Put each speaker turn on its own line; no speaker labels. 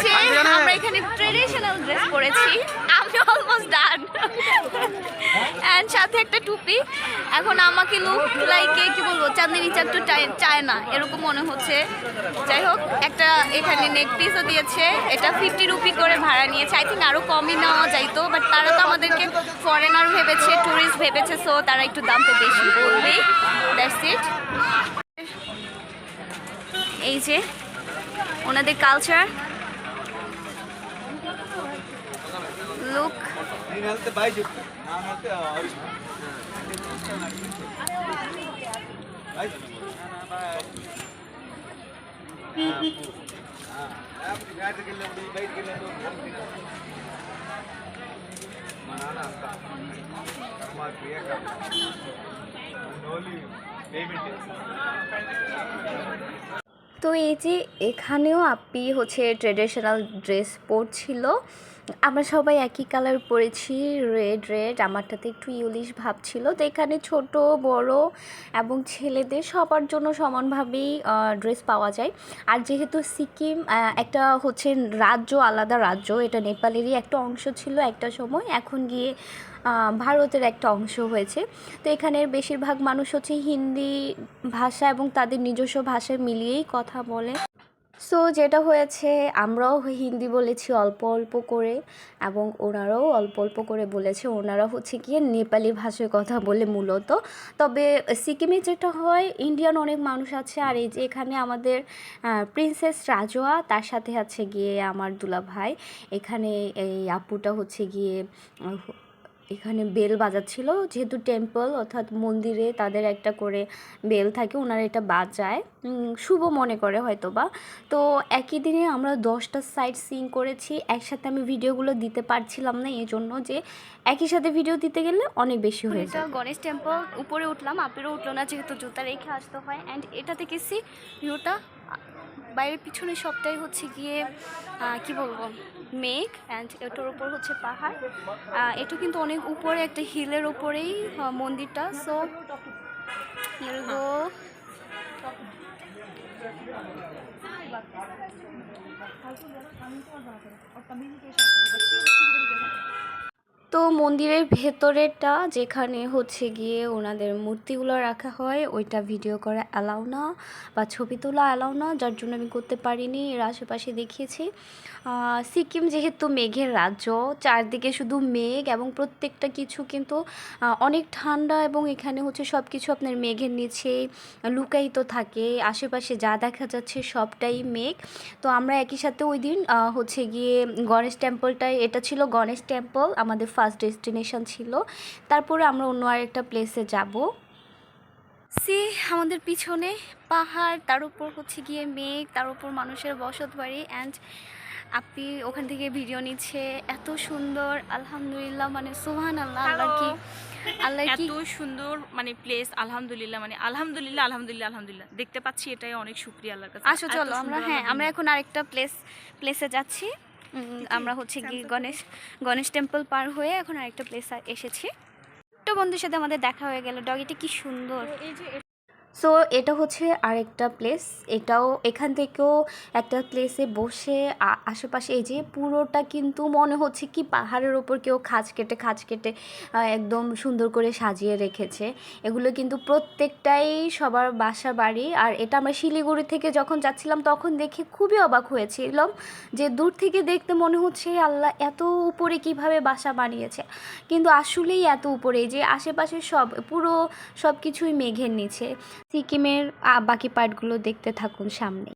যে আমরা এখানে ট্রেডিশনাল ড্রেস পরেছি, আমি অলমোস্ট ডান, অ্যান্ড সাথে একটা টুপি। এখন আমাকে লুক লাইক কি বলবো, চাঁদনি চাট্টু চায় না এরকম মনে হচ্ছে। যাই হোক, একটা এখানে নেক পিসও দিয়েছে, এটা 50 রুপি করে ভাড়া নিয়েছে। আই থিঙ্ক আরও কমই নেওয়া যাইতো, বাট তারা তো আমাদেরকে ফরেনার ভেবেছে, ট্যুরিস্ট ভেবেছে, সো তারা একটু দামটা বেশি বলবেই। That's it. এই যে ওনাদের কালচার লুক। তো এই যে এখানেও আপি হচ্ছে ট্রেডিশনাল ড্রেস পরছিল, আমরা সবাই একই কালার পরেছি, রেড রেড, আমারটাতে একটু ইউলিশ ভাব ছিল। তো এখানে ছোট বড় এবং ছেলেদের সবার জন্য সমানভাবেই ড্রেস পাওয়া যায়। আর যেহেতু সিকিম একটা হচ্ছে রাজ্য, আলাদা রাজ্য, এটা নেপালেরই একটা অংশ ছিল একটা সময়, এখন গিয়ে ভারতের একটা অংশ হয়েছে। তো এখানের বেশিরভাগ মানুষ হচ্ছে হিন্দি ভাষা এবং তাদের নিজস্ব ভাষা মিলিয়েই কথা বলে। সো যেটা হয়েছে, আমরাও হিন্দি বলেছি অল্প অল্প করে, এবং ওনারাও অল্প অল্প করে বলেছে। ওনারা হচ্ছে গিয়ে নেপালি ভাষায় কথা বলে মূলত। তবে সিকিমে যেটা হয়, ইন্ডিয়ান অনেক মানুষ আছে। আর এই যে এখানে আমাদের প্রিন্সেস রাজোয়া, তার সাথে আছে গিয়ে আমার দুলাভাই। এখানে এই আপুটা হচ্ছে গিয়ে এখানে বেল বাজাচ্ছিল, যেহেতু টেম্পল অর্থাৎ মন্দিরে তাদের একটা করে বেল থাকে, ওনারা এটা বাজায়, শুভ মনে করে হয়তো বা। তো একই দিনে আমরা 10টা সাইট সিং করেছি একসাথে। আমি ভিডিওগুলো দিতে পারছিলাম না, এই জন্য যে একই সাথে ভিডিও দিতে গেলে অনেক বেশি হয়ে যায়। গণেশ টেম্পল উপরে উঠলাম, আপেরও উঠলো না যেহেতু জুতা রেখে আসতে হয়। অ্যান্ড এটা থেকে সি ভিউটা বাইরের পিছনে সবটাই হচ্ছে গিয়ে কি বলবো, মেঘ, অ্যান্ড এটার উপর হচ্ছে পাহাড়। এটা কিন্তু অনেক উপরে একটা হিলের উপরেই মন্দিরটা। সো হিল গো। তো মন্দিরের ভেতরেরটা যেখানে হচ্ছে গিয়ে ওনাদের মূর্তিগুলো রাখা হয়, ওইটা ভিডিও করা অ্যালাউ না বা ছবি তোলা অ্যালাউ না, যার জন্য আমি করতে পারিনি। এর আশেপাশে দেখিয়েছি। সিকিম যেহেতু মেঘের রাজ্য, চারদিকে শুধু মেঘ, এবং প্রত্যেকটা কিছু কিন্তু অনেক ঠান্ডা, এবং এখানে হচ্ছে সব কিছু আপনার মেঘের নিচে লুকায়িত থাকে। আশেপাশে যা দেখা যাচ্ছে সবটাই মেঘ। তো আমরা একই সাথে ওই দিন হচ্ছে গিয়ে গণেশ টেম্পলটায়, এটা ছিল গণেশ টেম্পল আমাদের ফার্স্ট ডেস্টিনেশন ছিল। তারপরে আমরা অন্য আরেকটা প্লেসে যাব। সি আমাদের পিছনে পাহাড়, তার উপর হচ্ছে গিয়ে মেঘ, তার উপর মানুষের বসত বাড়ি। অ্যান্ড আপনি ওখান থেকে ভিডিও নিচ্ছে, এত সুন্দর, আলহামদুলিল্লাহ, মানে সুবহানাল্লাহ। আল্লাহ কি, আল্লাহ কি
এত সুন্দর মানে প্লেস, আলহামদুলিল্লাহ, মানে আলহামদুলিল্লাহ আলহামদুলিল্লাহ আলহামদুলিল্লাহ, দেখতে পাচ্ছি, এটাই অনেক শুকরিয়া আল্লাহর কাছে।
আসো চলো আমরা, হ্যাঁ আমরা এখন আরেকটা প্লেসে যাচ্ছি। আমরা হচ্ছে গিয়ে গণেশ টেম্পল পার হয়ে এখন আরেকটা প্লেস এসেছি। একটা বন্ধুর সাথে আমাদের দেখা হয়ে গেল, ডগিটা কি সুন্দর। সো এটা হচ্ছে আরেকটা প্লেস, এটাও এখান থেকেও একটা প্লেসে বসে আশেপাশে এই যে পুরোটা কিন্তু মনে হচ্ছে কি পাহাড়ের ওপর কেউ খাঁজ কেটে একদম সুন্দর করে সাজিয়ে রেখেছে। এগুলো কিন্তু প্রত্যেকটাই সবার বাসা বাড়ি। আর এটা আমরা শিলিগুড়ি থেকে যখন যাচ্ছিলাম তখন দেখে খুবই অবাক হয়েছিলাম, যে দূর থেকে দেখতে মনে হচ্ছে আল্লাহ এত উপরে কিভাবে বাসা বানিয়েছে, কিন্তু আসলেই এত উপরে যে আশেপাশে পুরো সব কিছুই মেঘের নিচে। সিকিমের বাকি পার্টগুলো দেখতে থাকুন সামনে।